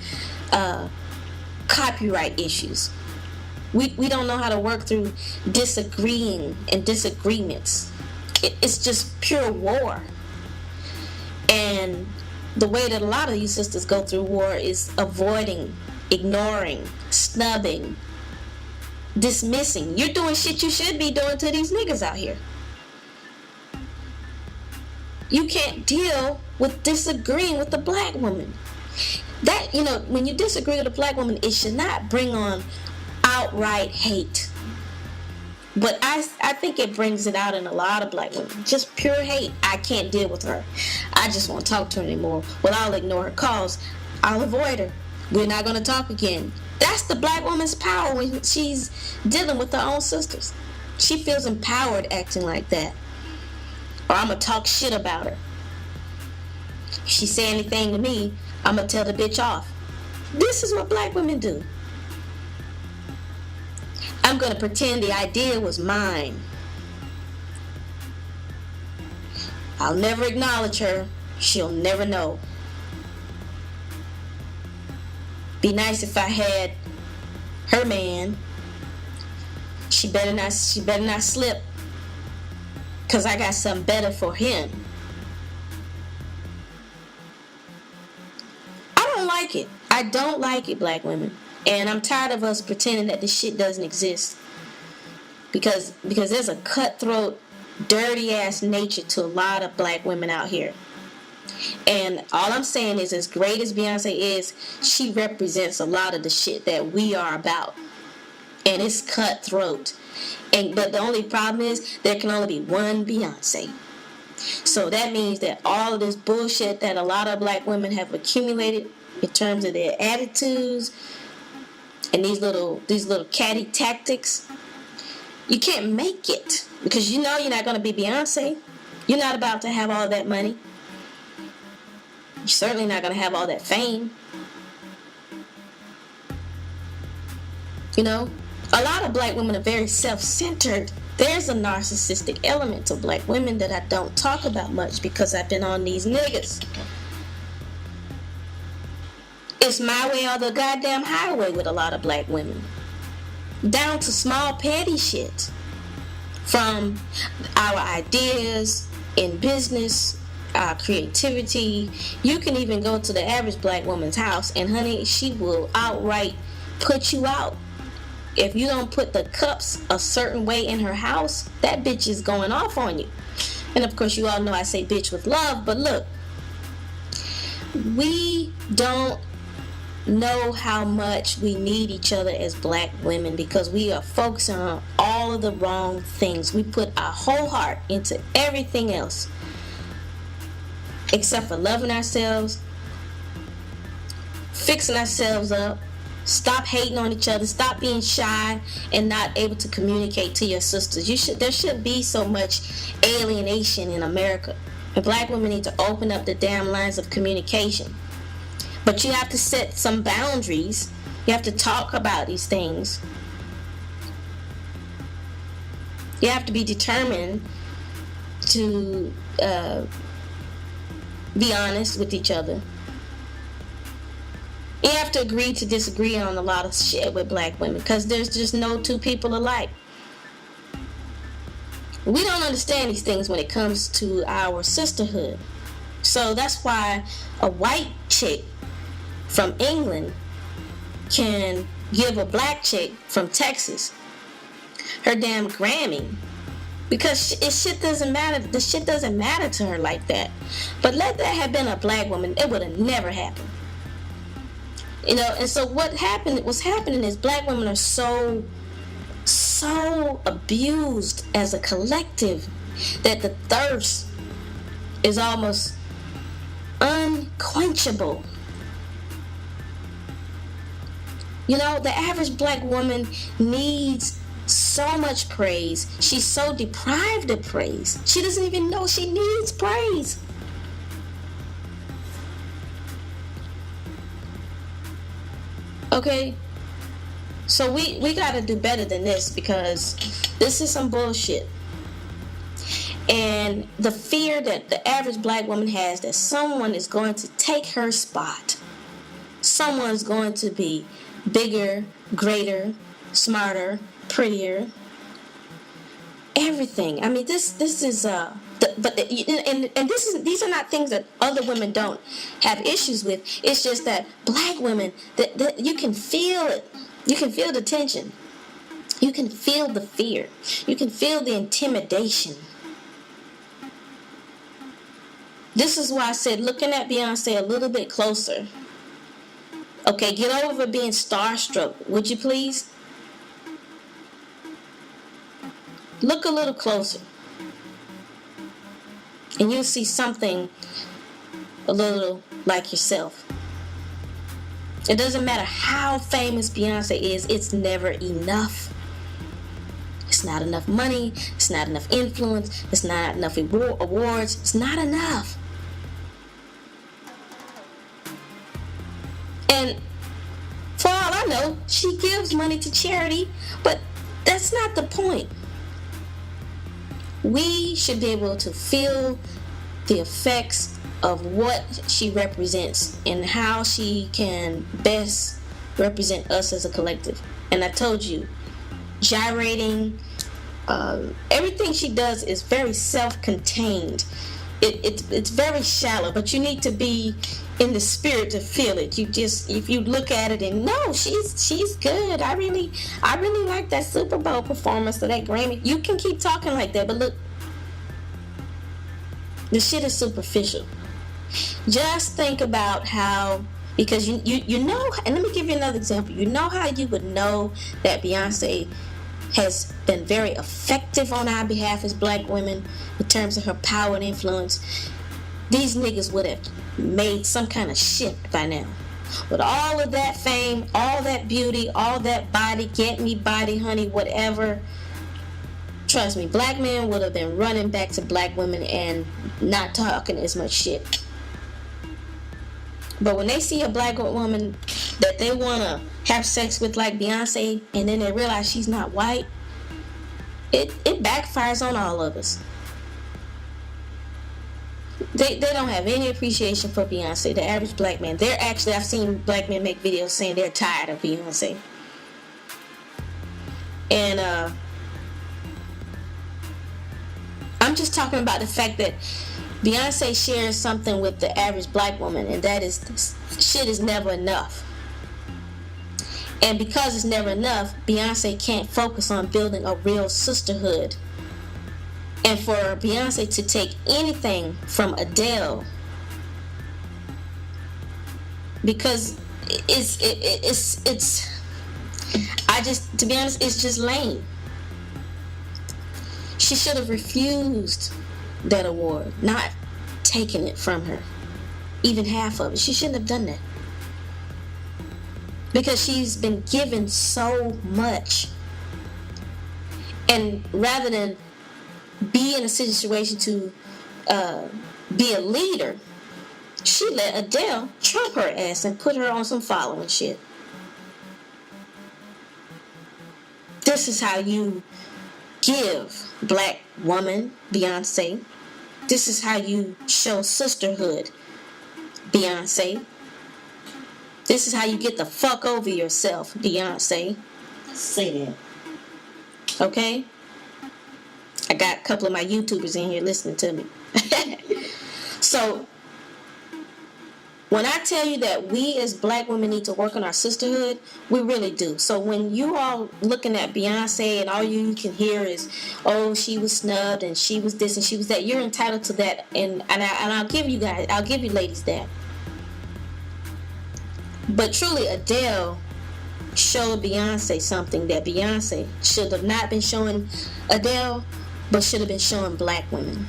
copyright issues. We don't know how to work through disagreeing and disagreements. It's just pure war. And the way that a lot of you sisters go through war is avoiding, ignoring, snubbing, dismissing. You're doing shit you should be doing to these niggas out here. You can't deal with disagreeing with the black woman. That, when you disagree with a black woman, it should not bring on outright hate. But I think it brings it out in a lot of black women. Just pure hate. I can't deal with her. I just won't talk to her anymore. Well, I'll ignore her calls. I'll avoid her. We're not going to talk again. That's the black woman's power when she's dealing with her own sisters. She feels empowered acting like that. Or I'm going to talk shit about her. If she say anything to me, I'm going to tell the bitch off. This is what black women do. I'm going to pretend the idea was mine. I'll never acknowledge her. She'll never know. Be nice if I had her man. She better not slip, because I got something better for him. I don't like it. I don't like it, black women. And I'm tired of us pretending that this shit doesn't exist. Because there's a cutthroat, dirty ass nature to a lot of black women out here. And all I'm saying is, as great as Beyonce is, she represents a lot of the shit that we are about. And it's cutthroat. But the only problem is, there can only be one Beyonce. So that means that all of this bullshit that a lot of black women have accumulated in terms of their attitudes and these little catty tactics, you can't make it, because you know you're not going to be Beyonce. You're not about to have all that money. You're certainly not going to have all that fame. You know, a lot of black women are very self-centered. There's a narcissistic element to black women that I don't talk about much because I've been on these niggas. It's my way or the goddamn highway with a lot of black women. Down to small petty shit. From our ideas in business, our creativity. You can even go to the average black woman's house and honey, she will outright put you out. If you don't put the cups a certain way in her house, that bitch is going off on you. And of course, you all know I say bitch with love, but look, we don't know how much we need each other as black women because we are focusing on all of the wrong things. We put our whole heart into everything else except for loving ourselves, fixing ourselves up. Stop hating on each other. Stop being shy and not able to communicate to your sisters. There should be so much alienation in America. And black women need to open up the damn lines of communication. But you have to set some boundaries. You have to talk about these things. You have to be determined to be honest with each other. You have to agree to disagree on a lot of shit with black women because there's just no two people alike. We don't understand these things when it comes to our sisterhood. So that's why a white chick from England can give a black chick from Texas her damn Grammy because shit doesn't matter. The shit doesn't matter to her like that. But let that have been a black woman, it would have never happened. You know, and so what's happening is black women are so abused as a collective that the thirst is almost unquenchable. You know, the average black woman needs so much praise. She's so deprived of praise. She doesn't even know she needs praise. Okay, so we gotta do better than this because this is some bullshit. And the fear that the average black woman has that someone is going to take her spot. Someone's going to be bigger, greater, smarter, prettier. Everything. I mean, this is these are not things that other women don't have issues with. It's just that black women, that you can feel it. You can feel the tension. You can feel the fear. You can feel the intimidation. This is why I said looking at Beyonce a little bit closer. Okay, get over being starstruck, would you please? Look a little closer. And you'll see something a little like yourself. It doesn't matter how famous Beyonce is, it's never enough. It's not enough money, it's not enough influence, it's not enough awards, it's not enough. And for all I know, she gives money to charity, but that's not the point. We should be able to feel the effects of what she represents and how she can best represent us as a collective. And I told you, gyrating, everything she does is very self-contained. It's very shallow, but you need to be in the spirit to feel it. If you look at it and no, she's good. I really like that Super Bowl performance or that Grammy. You can keep talking like that, but look, the shit is superficial. Just think about how, because you know, and let me give you another example. You know how you would know that Beyonce has been very effective on our behalf as black women in terms of her power and influence. These niggas would have made some kind of shit by now. With all of that fame, all that beauty, all that body, get me body, honey, whatever. Trust me, black men would have been running back to black women and not talking as much shit. But when they see a black woman that they want to have sex with like Beyonce, and then they realize she's not white, it backfires on all of us. They don't have any appreciation for Beyonce, the average black man. They're actually, I've seen black men make videos saying they're tired of Beyonce. And I'm just talking about the fact that Beyonce shares something with the average black woman, and that is, shit is never enough. And because it's never enough, Beyonce can't focus on building a real sisterhood. And for Beyonce to take anything from Adele, because it's I just, to be honest, it's just lame. She should have refused that award, not taken it from her, even half of it. She shouldn't have done that, because she's been given so much. And rather than be in a situation to be a leader, she let Adele trump her ass and put her on some following shit. This is how you give black woman Beyonce. This is how you show sisterhood, Beyonce. This is how you get the fuck over yourself, Beyonce. Say that. Okay? I got a couple of my YouTubers in here listening to me. So, when I tell you that we as black women need to work on our sisterhood, we really do. So when you all looking at Beyonce and all you can hear is, oh, she was snubbed and she was this and she was that, you're entitled to that, and I'll give you ladies that. But truly, Adele showed Beyonce something that Beyonce should have not been showing Adele, but should have been showing black women.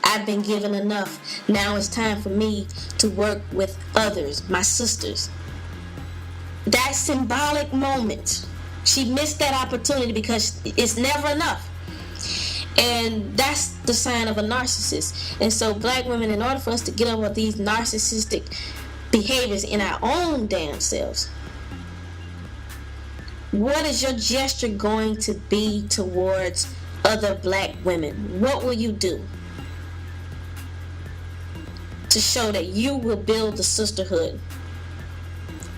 I've been given enough. Now it's time for me to work with others, my sisters. That symbolic moment, she missed that opportunity because it's never enough. And that's the sign of a narcissist. And so black women, in order for us to get over these narcissistic behaviors in our own damn selves, what is your gesture going to be towards other black women? What will you do to show that you will build the sisterhood?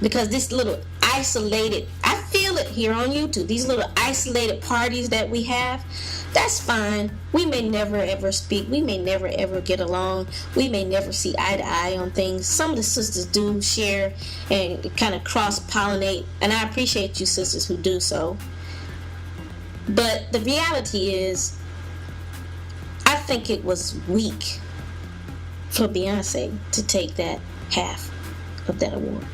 Because this little isolated, I feel it here on YouTube, these little isolated parties that we have, that's fine. We may never ever speak, we may never ever get along, we may never see eye to eye on things. Some of the sisters do share and kind of cross-pollinate, and I appreciate you sisters who do so. But the reality is, I think it was weak for Beyonce to take that half of that award,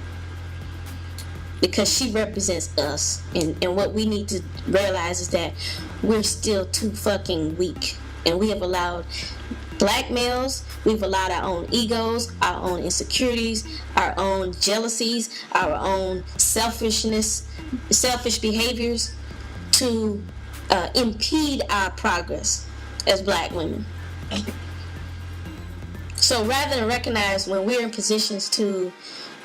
because she represents us, and what we need to realize is that we're still too fucking weak, and we have allowed black males, we've allowed our own egos, our own insecurities, our own jealousies, our own selfish behaviors to impede our progress as black women. So rather than recognize when we're in positions to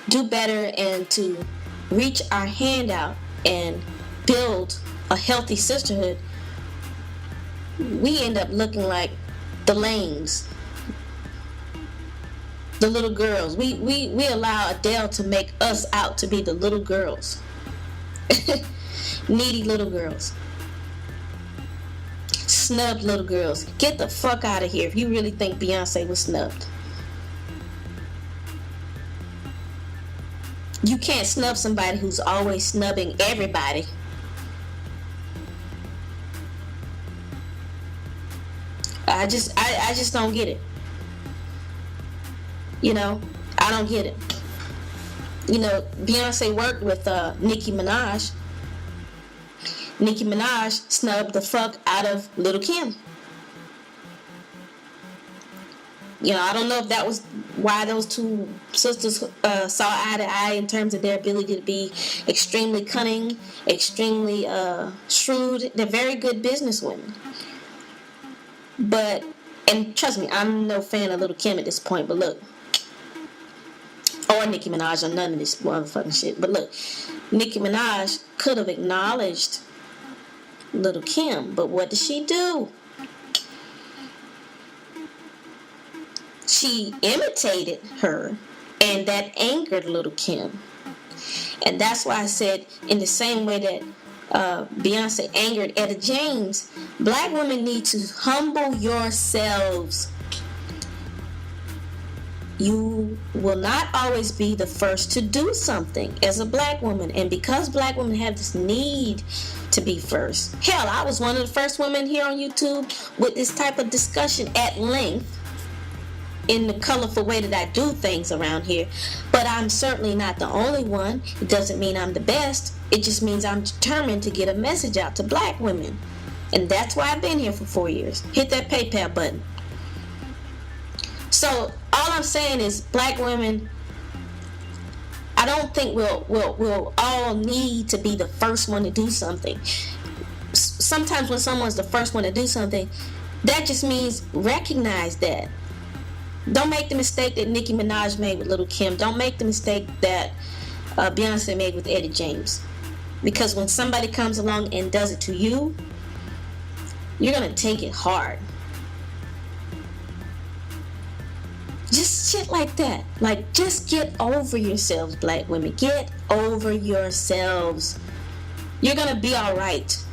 do better and to reach our hand out and build a healthy sisterhood, we end up looking like the lames, the little girls. We allow Adele to make us out to be the little girls. Needy little girls. Snubbed little girls. Get the fuck out of here if you really think Beyonce was snubbed. You can't snub somebody who's always snubbing everybody. I just don't get it. You know, I don't get it. You know, Beyonce worked with Nicki Minaj. Nicki Minaj snubbed the fuck out of Lil' Kim. You know, I don't know if that was why those two sisters saw eye to eye in terms of their ability to be extremely cunning, extremely shrewd. They're very good businesswomen. But, and trust me, I'm no fan of Lil' Kim at this point, but look, or Nicki Minaj or none of this motherfucking shit. But look, Nicki Minaj could have acknowledged Lil' Kim, but what did she do? She imitated her, and that angered Lil' Kim. And that's why I said, in the same way that Beyonce angered Etta James, black women need to humble yourselves. You will not always be the first to do something as a black woman. And because black women have this need to be first. Hell, I was one of the first women here on YouTube with this type of discussion at length in the colorful way that I do things around here. But I'm certainly not the only one. It doesn't mean I'm the best. It just means I'm determined to get a message out to black women. And that's why I've been here for 4 years. Hit that PayPal button. So all I'm saying is, black women, I don't think we'll all need to be the first one to do something. Sometimes when someone's the first one to do something, that just means recognize that. Don't make the mistake that Nicki Minaj made with Lil' Kim. Don't make the mistake that Beyonce made with Etta James. Because when somebody comes along and does it to you, you're going to take it hard. Just shit like that. Like, just get over yourselves, black women. Get over yourselves. You're going to be alright.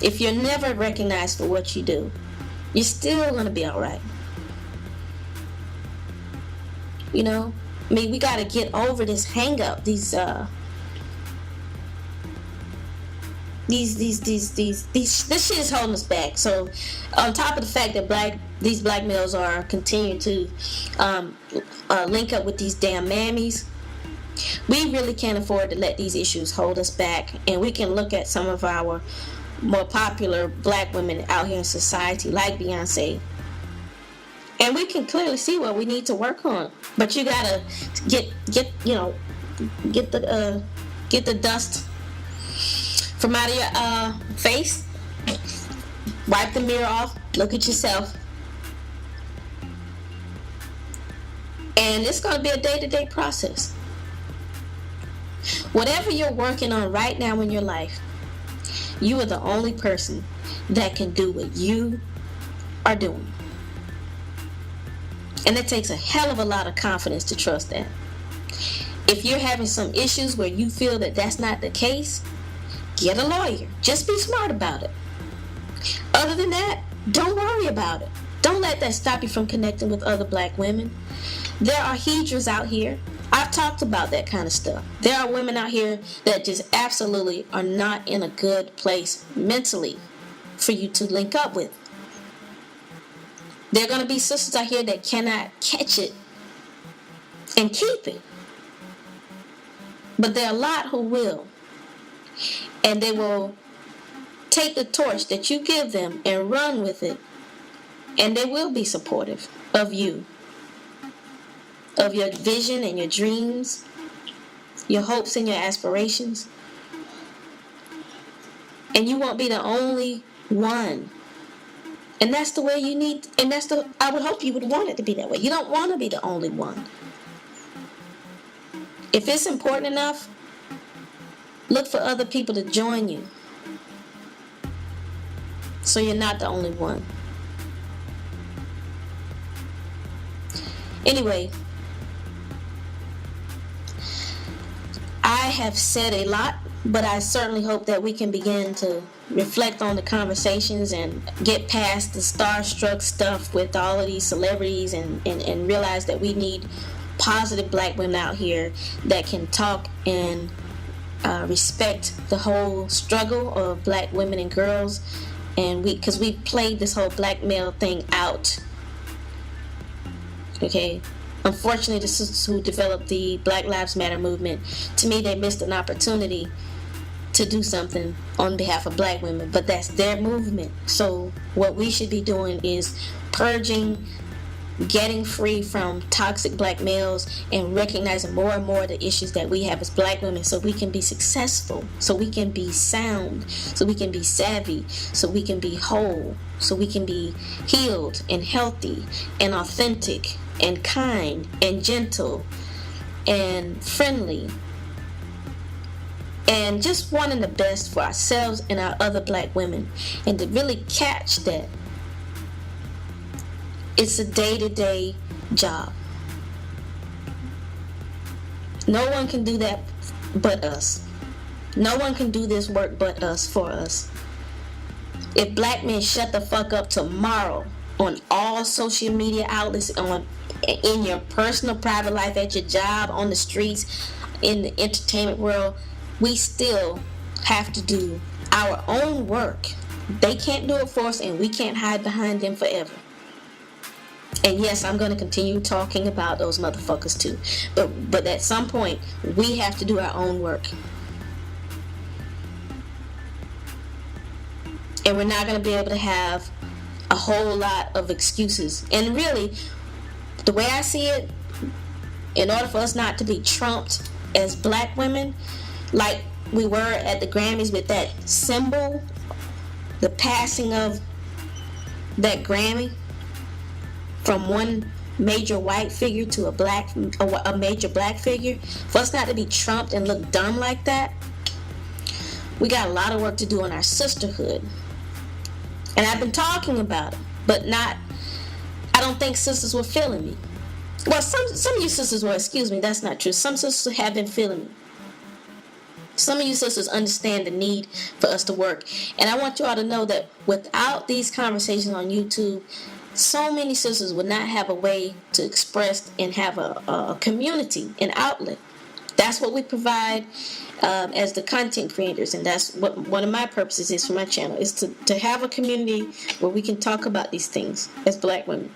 If you're never recognized for what you do, you're still going to be alright. You know, I mean, we gotta get over this hang up, this shit is holding us back. So, on top of the fact that these black males are continuing to link up with these damn mammies, we really can't afford to let these issues hold us back. And we can look at some of our more popular black women out here in society, like Beyonce, and we can clearly see what we need to work on. But you gotta get the dust from out of your face. Wipe the mirror off. Look at yourself. And it's gonna be a day-to-day process. Whatever you're working on right now in your life, you are the only person that can do what you are doing. And it takes a hell of a lot of confidence to trust that. If you're having some issues where you feel that that's not the case, get a lawyer. Just be smart about it. Other than that, don't worry about it. Don't let that stop you from connecting with other black women. There are hedras out here. I've talked about that kind of stuff. There are women out here that just absolutely are not in a good place mentally for you to link up with. There are going to be sisters out here that cannot catch it and keep it. But there are a lot who will. And they will take the torch that you give them and run with it. And they will be supportive of you, of your vision and your dreams, your hopes and your aspirations. And you won't be the only one. And that's the way you need, and I would hope you would want it to be that way. You don't want to be the only one. If it's important enough, look for other people to join you, so you're not the only one. Anyway, I have said a lot, but I certainly hope that we can begin to reflect on the conversations and get past the starstruck stuff with all of these celebrities and realize that we need positive black women out here that can talk and respect the whole struggle of black women and girls. And because we played this whole black male thing out. Okay, Unfortunately, the sisters who developed the Black Lives Matter movement, to me, they missed an opportunity to do something on behalf of black women, but that's their movement. So what we should be doing is purging, getting free from toxic black males, and recognizing more and more the issues that we have as black women, so we can be successful, so we can be sound, so we can be savvy, so we can be whole, so we can be healed and healthy and authentic and kind and gentle and friendly, and just wanting the best for ourselves and our other black women. And to really catch that it's a day-to-day job. No one can do that but us. No one can do this work but us, for us. If black men shut the fuck up tomorrow on all social media outlets, in your personal private life, at your job, on the streets, in the entertainment world, we still have to do our own work. They can't do it for us, and we can't hide behind them forever. And yes, I'm going to continue talking about those motherfuckers too. But at some point, we have to do our own work. And we're not going to be able to have a whole lot of excuses. And really, the way I see it, in order for us not to be trumped as black women, like we were at the Grammys with that symbol, the passing of that Grammy from one major white figure to a major black figure, for us not to be trumped and look dumb like that, we got a lot of work to do in our sisterhood. And I've been talking about it, but I don't think sisters were feeling me. Well, some of you sisters were, excuse me, that's not true. Some sisters have been feeling me. Some of you sisters understand the need for us to work. And I want you all to know that without these conversations on YouTube, so many sisters would not have a way to express and have a community, an outlet. That's what we provide as the content creators, and that's what one of my purposes is for my channel, is to have a community where we can talk about these things as black women.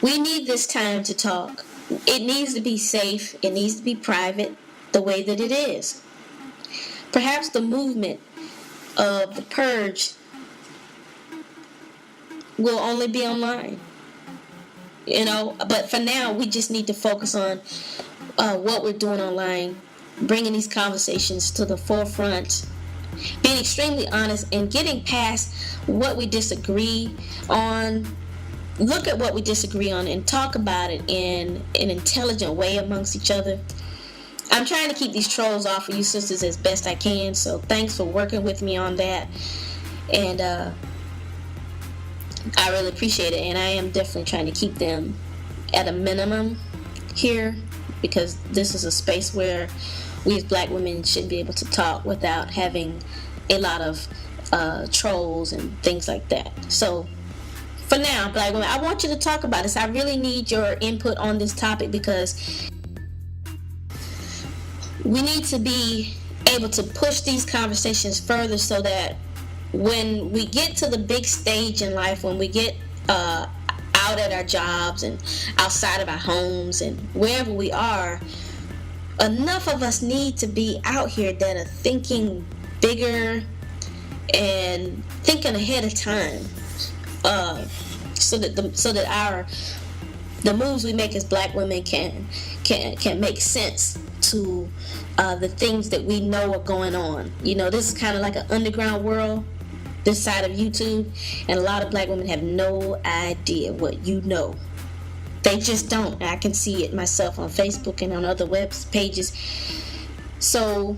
We need this time to talk. It needs to be safe. It needs to be private, the way that it is. Perhaps the movement of the purge will only be online, but for now we just need to focus on what we're doing online, bringing these conversations to the forefront, being extremely honest, and getting past what we disagree on. Look at what we disagree on and talk about it in an intelligent way amongst each other. I'm trying to keep these trolls off of you sisters as best I can, so thanks for working with me on that. And I really appreciate it, and I am definitely trying to keep them at a minimum here, because this is a space where we as black women should be able to talk without having a lot of trolls and things like that. So for now, black women, I want you to talk about this. I really need your input on this topic, because we need to be able to push these conversations further, so that when we get to the big stage in life, when we get out at our jobs and outside of our homes and wherever we are, enough of us need to be out here that are thinking bigger and thinking ahead of time, so that the moves we make as black women can make sense to the things that we know are going on. This is kind of like an underground world, this side of YouTube, and a lot of black women have no idea what you know. They just don't. I can see it myself on Facebook and on other web pages. So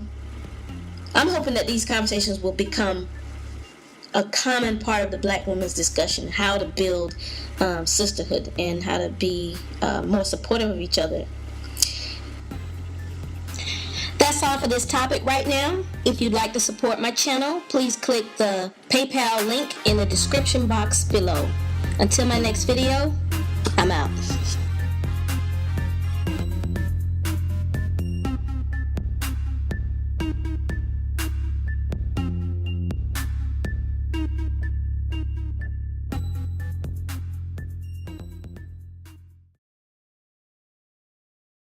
I'm hoping that these conversations will become a common part of the black women's discussion, how to build sisterhood and how to be more supportive of each other. That's all for this topic right now. If you'd like to support my channel, please click the PayPal link in the description box below. Until my next video, I'm out.